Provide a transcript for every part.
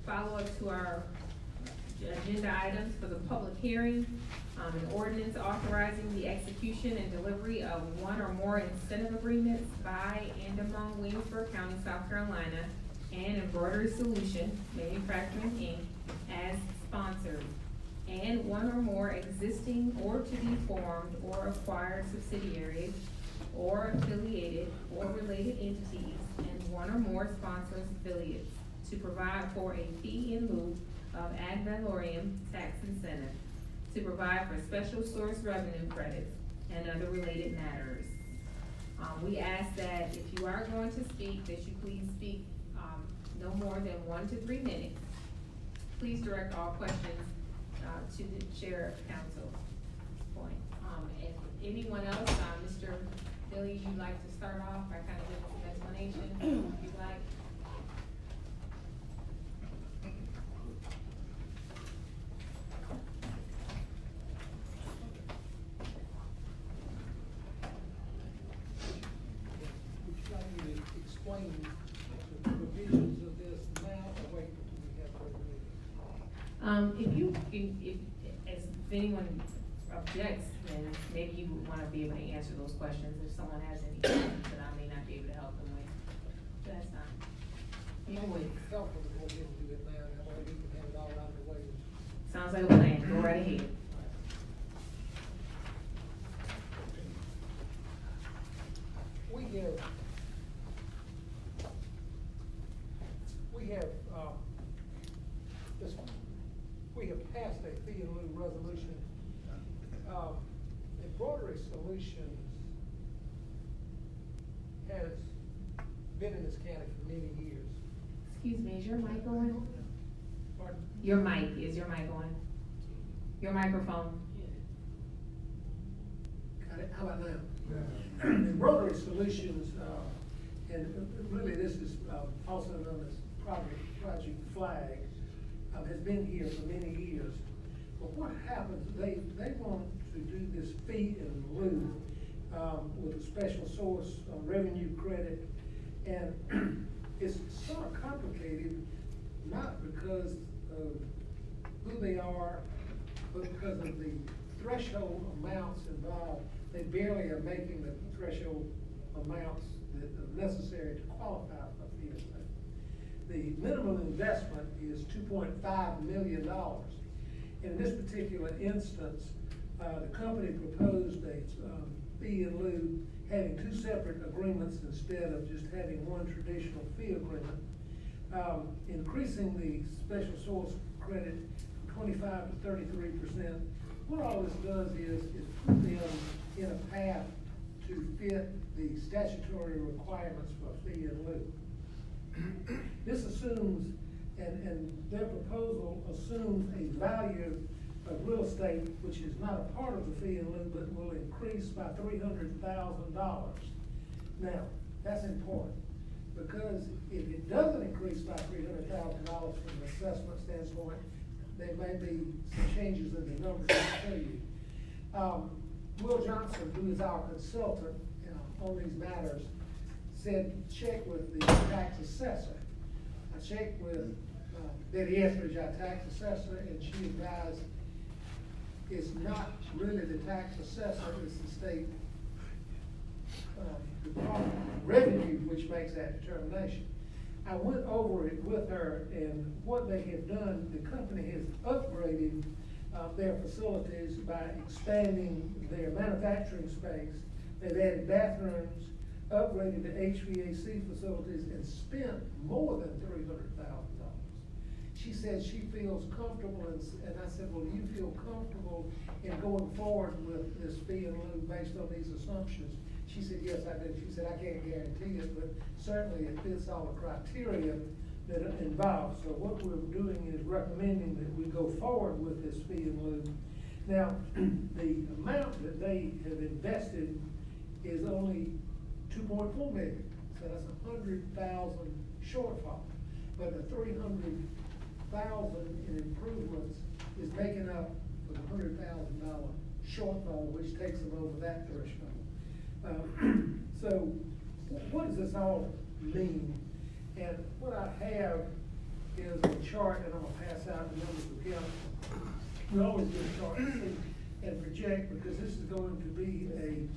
follow-up to our agenda items for the public hearing. An ordinance authorizing the execution and delivery of one or more incentive agreements by and among Williamsburg County, South Carolina, and Embroidery Solution Manufacturing, Inc. as sponsors, and one or more existing or to be formed or acquired subsidiaries or affiliated or related entities, and one or more sponsors affiliates, to provide for a fee in lieu of ad valorem tax incentive, to provide for special source revenue credits and other related matters. We ask that if you are going to speak, that you please speak, no more than 1 to 3 minutes. Please direct all questions, to the chair of council point. If anyone else, Mr. Billy, you'd like to start off, I kind of give some explanation, if you'd like. Explain the provisions of this now, or wait until we have further meeting? If anyone objects, then maybe you would wanna be able to answer those questions if someone has any questions that I may not be able to help them with. That's fine. Either way. Helpful to go ahead and do it now, that way we can have it all out of the way. Sounds like a plan, go right ahead. We have passed a fee in lieu resolution. Embroidery Solutions has been in this county for many years. Excuse me, is your mic on? Pardon? Your mic, is your mic on? Your microphone? Got it, how about now? Embroidery Solutions, and really this is also known as Project Flag, has been here for many years. But what happens, they want to do this fee in lieu with a special source of revenue credit, and it's sort of complicated, not because of who they are, but because of the threshold amounts involved. They barely are making the threshold amounts that are necessary to qualify for fee in lieu. The minimum investment is $2.5 million. In this particular instance, the company proposed a fee in lieu, having two separate agreements instead of just having one traditional fee agreement, increasing the special source credit from 25 to 33%. What all this does is put them in a path to fit the statutory requirements for fee in lieu. This assumes, and their proposal assumes a value of real estate which is not a part of the fee in lieu, but will increase by $300,000. Now, that's important, because if it doesn't increase by $300,000 from an assessment standpoint, there may be some changes in the numbers I'll tell you. Will Johnson, who is our consultant on these matters, said check with the tax assessor. I checked with Betty Etheridge, our tax assessor, and she advised it's not really the tax assessor, it's the state Department of Revenue which makes that determination. I went over it with her, and what they have done, the company has upgraded their facilities by expanding their manufacturing space. They've added bathrooms, upgraded the HVAC facilities, and spent more than $300,000. She said she feels comfortable, and I said, well, do you feel comfortable in going forward with this fee in lieu based on these assumptions? She said, yes, I do. She said, I can't guarantee it, but certainly it fits all the criteria that are involved. So what we're doing is recommending that we go forward with this fee in lieu. Now, the amount that they have invested is only $2.4 million, so that's $100,000 shortfall. But the $300,000 in improvements is making up for the $100,000 shortfall, which takes them over that threshold. So what does this all mean? And what I have is a chart, and I'm gonna pass out the numbers to council. We always do a chart to see and project, because this is going to be a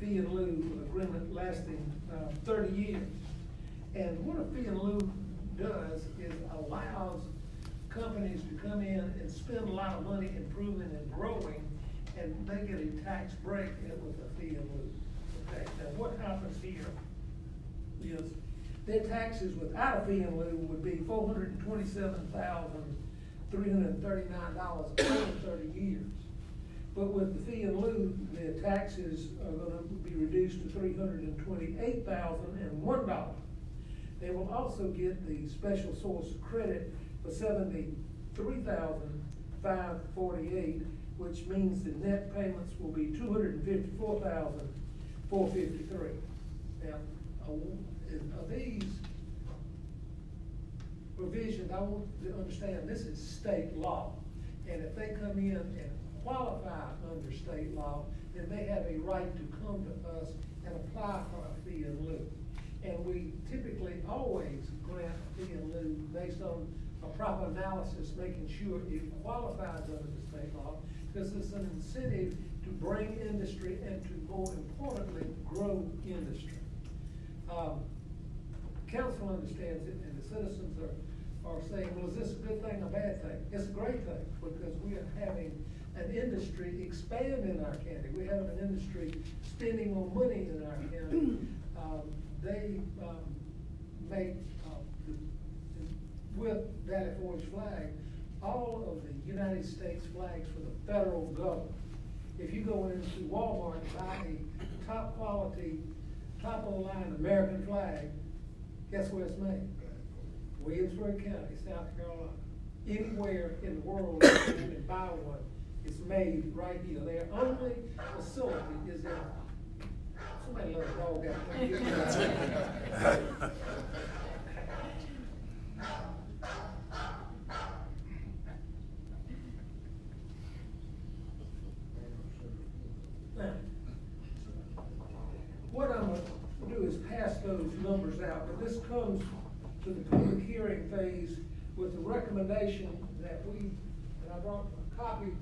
fee in lieu agreement lasting 30 years. And what a fee in lieu does is allows companies to come in and spend a lot of money improving and growing, and they get a tax break with a fee in lieu. Okay, now what happens here is their taxes without a fee in lieu would be $427,339 over 30 years. But with the fee in lieu, their taxes are gonna be reduced to $328,001. They will also get the special source credit for $73,548, which means the net payments will be $254,453. Now, of these provisions, I want to understand, this is state law. And if they come in and qualify under state law, then they have a right to come to us and apply for a fee in lieu. And we typically always grant a fee in lieu based on a proper analysis, making sure it qualifies under the state law, because it's an incentive to bring industry and to, more importantly, grow industry. Council understands it, and the citizens are saying, well, is this a good thing or a bad thing? It's a great thing, because we are having an industry expand in our county. We have an industry spending more money in our county. They make, with Valley Forge flag, all of the United States flags for the federal government. If you go into Walmart and buy a top quality, top of the line American flag, guess where it's made? Williamsburg County, South Carolina. Anywhere in the world you can buy one, it's made right here. Their only facility is in, somebody let a dog out there. Now, what I'm gonna do is pass those numbers out, but this comes to the public hearing phase with the recommendation that and I brought a copy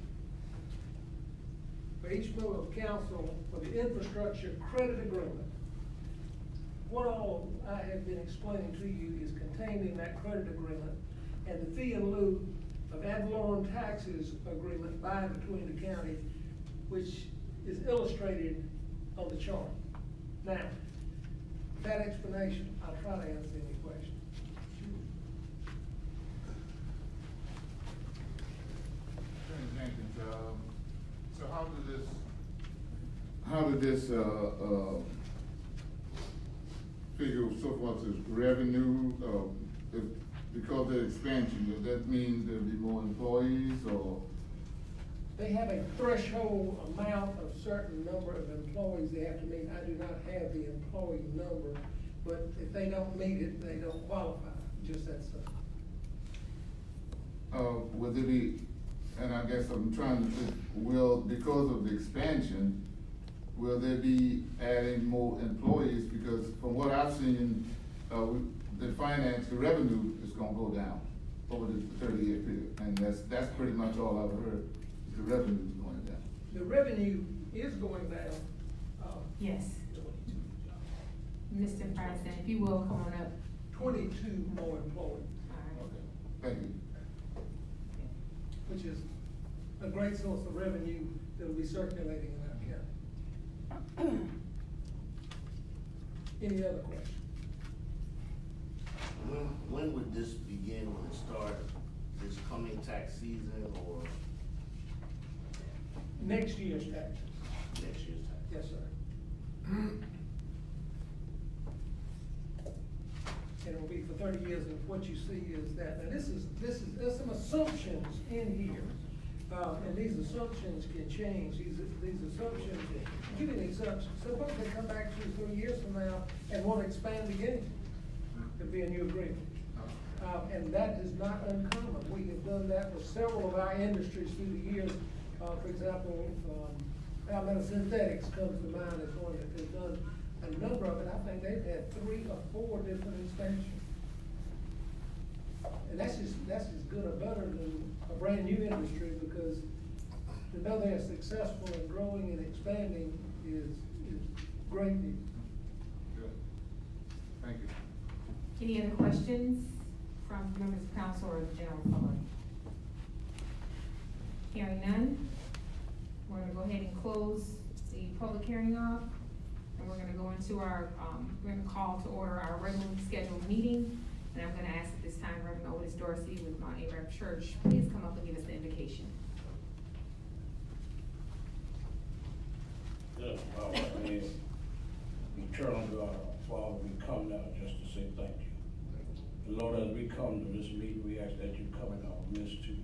for each member of council for the infrastructure credit agreement. What all I have been explaining to you is contained in that credit agreement, and the fee in lieu of ad valorem taxes agreement by and between the county, which is illustrated on the chart. Now, with that explanation, I'll try to answer any questions. Attorney Jenkins, so how did this figure so far as revenue, because of the expansion, does that mean there'll be more employees, or? They have a threshold amount of certain number of employees they have to meet. I do not have the employee number, but if they don't meet it, they don't qualify, just that simple. Will there be, and I guess I'm trying to think, because of the expansion, will there be adding more employees? Because from what I've seen, the revenue is gonna go down over the 30-year period, and that's pretty much all I've heard. The revenue is going down. The revenue is going down. Yes. Mr. President, if you will, come on up. 22 more employees, Okay, thank you. which is a great source of revenue that will be circulating in our county. Any other questions? When would this begin? Will it start this coming tax season or Next year's taxes. next year's tax? Yes, sir. And it'll be for 30 years, and what you see is that, and there's some assumptions in here. And these assumptions can change, these assumptions, give you an example, suppose they come back to you 3 years from now and want to expand again, to be a new agreement. And that is not uncommon, we have done that with several of our industries through the years. For example, Alabama Synthetics comes to mind as one that has done a number of it. I think they've had 3 or 4 different expansions. And that's just good or better than a brand new industry, because to know they're successful and growing and expanding is great news. Good. Thank you. Any other questions from members of council or the general public? Hearing none, we're gonna go ahead and close the public hearing off, and we're gonna go into our, we're gonna call to order our regularly scheduled meeting. And I'm gonna ask at this time Reverend Otis Dorsey with Mount Abraham Church, please come up and give us the invocation. Yes, our name, eternal God, Father, we come now just to say thank you. And Lord, as we come to this meeting, we ask that you come in our midst too.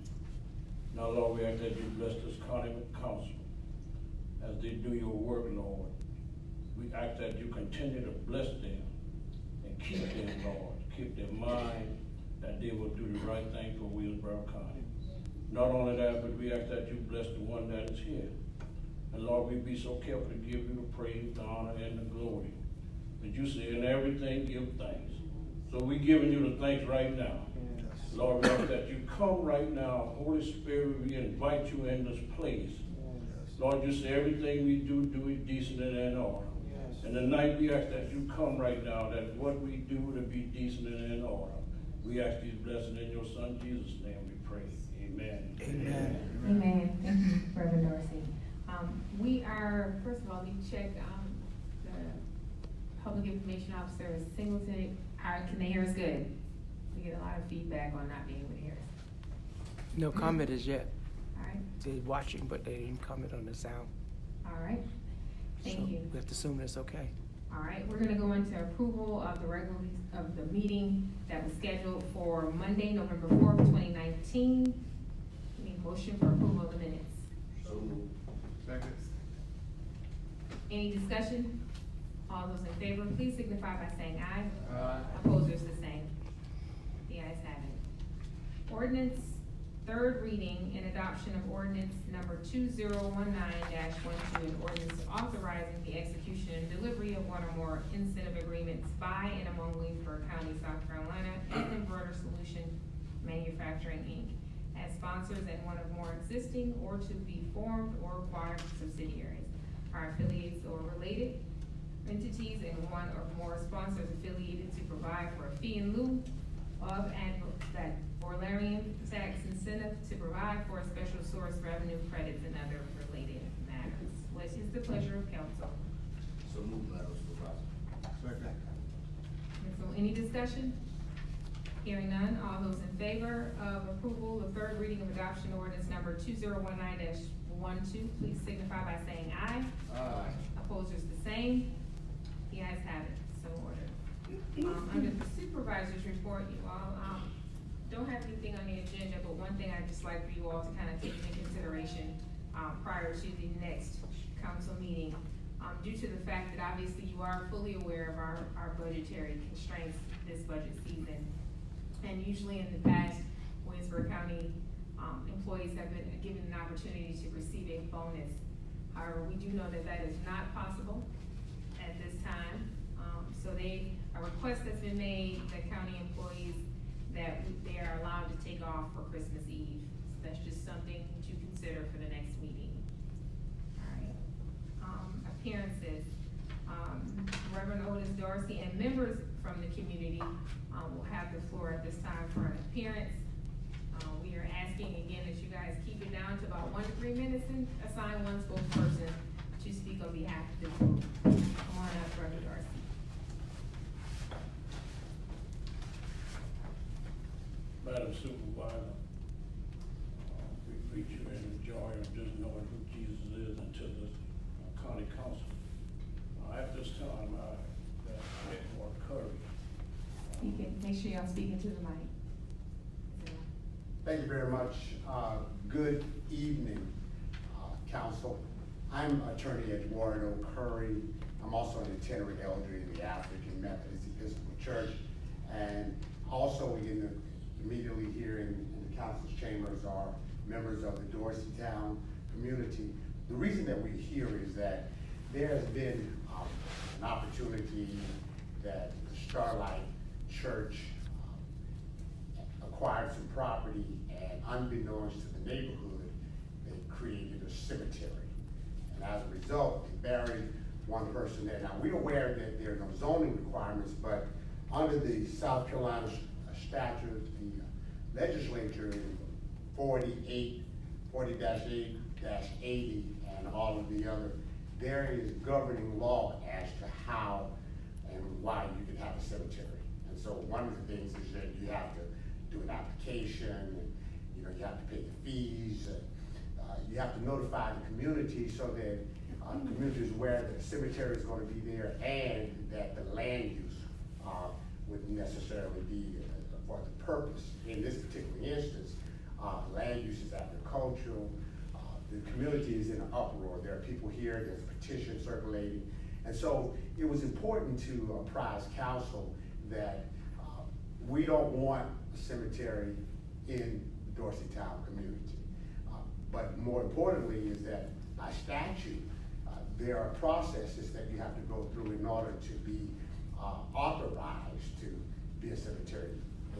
Now, Lord, we ask that you bless this county council as they do your work, Lord. We ask that you continue to bless them and keep them, Lord. Keep their mind that they will do the right thing for Williamsburg County. Not only that, but we ask that you bless the one that is here. And Lord, we be so careful to give you the praise, the honor, and the glory. But you say in everything, give thanks. So we giving you the thanks right now. Yes. Lord, we ask that you come right now. Holy Spirit, we invite you in this place. Yes. Lord, you say everything we do it decent and in order. Yes. And tonight we ask that you come right now, that what we do to be decent and in order. We ask these blessings in your Son Jesus' name we pray. Amen. Amen. Amen. Thank you, Reverend Dorsey. We are, first of all, we check, the public information officer is Singleton. Can they hear us good? We get a lot of feedback on not being able to hear us. No comment as yet. All right. They're watching, but they didn't comment on the sound. All right. Thank So you. we have to assume it's okay. All right, we're gonna go into approval of the meeting that was scheduled for Monday, November 4th, 2019. Need motion for approval of the minutes. So moved. Second. Any discussion? All those in favor, please signify by saying aye. Aye. Opposers, the same. The ayes have it. Ordinance, third reading and adoption of ordinance number 2019-12, an ordinance authorizing the execution and delivery of one or more incentive agreements by and among Williamsburg County, South Carolina, and Inverter Solution Manufacturing, Inc., as sponsors and one or more existing or to be formed or acquired subsidiaries, are affiliates or related entities, and one or more sponsors affiliated to provide for a fee in lieu of and that Borlarian tax incentive to provide for a special source revenue credits and other related matters. What is the pleasure of council? So moved, Madam Supervisor. Second. And so any discussion? Hearing none, all those in favor of approval of third reading of adoption ordinance number 2019-12, please signify by saying aye. Aye. Opposers the same. The ayes have it, so ordered. Under the supervisor's report, you all, don't have anything on the agenda, but one thing I'd just like for you all to kind of take into consideration, prior to the next council meeting, due to the fact that obviously you are fully aware of our budgetary constraints this budget season. And usually in the past, Williamsburg County, employees have been given an opportunity to receive a bonus. However, we do know that that is not possible at this time. So a request has been made that county employees that they are allowed to take off for Christmas Eve. So that's just something to consider for the next meeting. All right. Appearances. Reverend Otis Dorsey and members from the community will have the floor at this time for an appearance. We are asking again that you guys keep it down to about 1 to 3 minutes and assign one spokesperson to speak on behalf of the group. Come on up, Reverend Dorsey. Madam Supervisor, we greet you in the joy of just knowing who Jesus is and to the county council. At this time, I get more courage. You can make sure y'all speaking to the mic. Thank you very much. Good evening, council. I'm attorney Eduardo Curry. I'm also an itinerant elder in the African Methodist Episcopal Church. And also immediately here in the council's chambers are members of the Dorseytown community. The reason that we're here is that there has been an opportunity that the Starlight Church acquired some property, and unbeknownst to the neighborhood, they created a cemetery. And as a result, they buried one person there. Now, we're aware that there are no zoning requirements, but under the South Carolina statute, the legislature in 40-8, 40-8, -80, and all of the other, there is governing law as to how and why you can have a cemetery. And so one of the things is that you have to do an application, and, you know, you have to pay the fees, you have to notify the community so that the community is aware that the cemetery is gonna be there and that the land use wouldn't necessarily be for the purpose. In this particular instance, land use is agricultural, the community is in an uproar. There are people here, there's petitions circulating. And so it was important to apprise council that we don't want a cemetery in the Dorseytown community. But more importantly is that by statute, there are processes that you have to go through in order to be authorized to be a cemetery.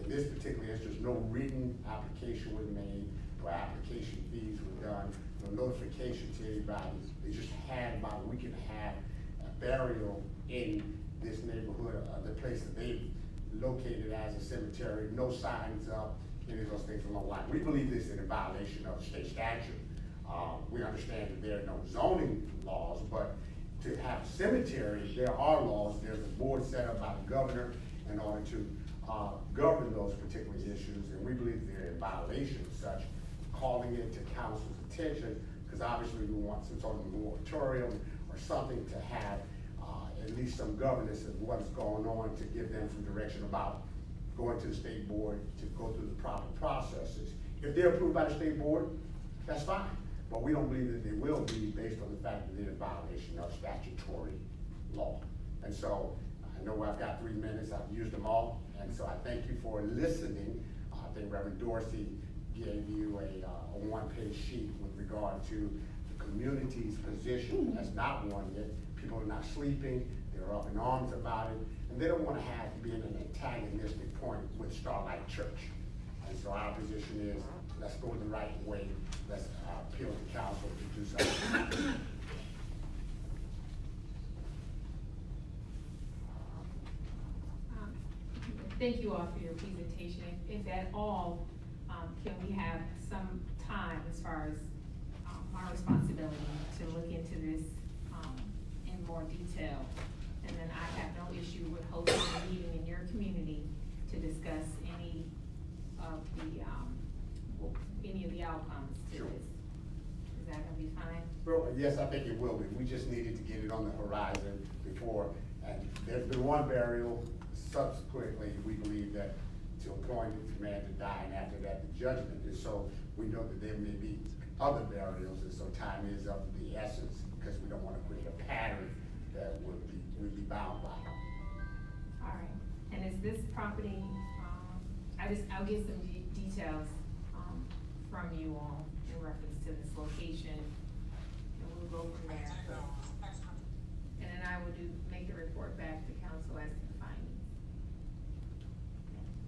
In this particular instance, no written application was made, no application fees were done, no notification to anybody. They just had about a week and a half a burial in this neighborhood, the place that they located as a cemetery, no signs up, any of those things along the line. We believe this is in violation of state statute. We understand that there are no zoning laws, but to have cemeteries, there are laws. There's a board set up by the governor in order to govern those particular issues, and we believe they're in violation of such. Calling it to council's attention, because obviously we want some sort of moratorium or something to have at least some governance of what's going on, to give them some direction about going to the state board to go through the proper processes. If they're approved by the state board, that's fine. But we don't believe that they will be based on the fact that they're in violation of statutory law. And so I know I've got 3 minutes, I've used them all. And so I thank you for listening. I think Reverend Dorsey gave you a one-page sheet with regard to the community's position. That's not one yet. People are not sleeping, they're up in arms about it, and they don't want to have to be in an antagonistic point with Starlight Church. And so our position is, let's go the right way, let's appeal to council to do something. Thank you all for your presentation. If at all, can we have some time as far as our responsibility to look into this in more detail? And then I have no issue with hosting a meeting in your community to discuss any of the outcomes to Sure. this. Is that gonna be fine? Well, yes, I think it will be. We just needed to get it on the horizon before, and there's been one burial. Subsequently, we believe that to appoint the man to die, and after that, the judgment. And so we know that there may be other burials, and so time is of the essence, because we don't want to create a pattern that we'd be bound by. All right, and is this property, I'll get some details, from you all in reference to this location, and we'll go from there. And then I will make the report back to council as to the findings.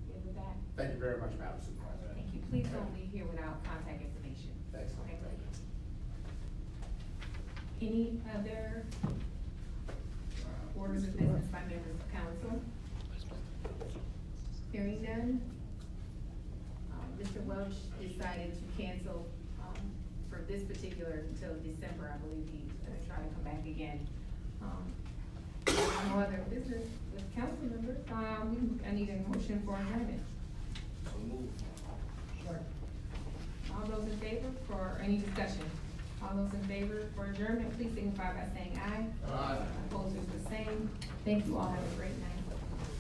Good with that? Thank you very much, Madam Supervisor. Thank you. Please don't leave here without contact information. Excellent. Okay, Thank you. any other orders of business by members of council? Hearing none. Mr. Welch decided to cancel, for this particular until December. I believe he's gonna try to come back again. No other business with council members. I need a motion for adjournment. So move. All those in favor for any discussion? All those in favor for adjournment, please signify by saying aye. Aye. Opposers the same. Thank you all. Have a great night.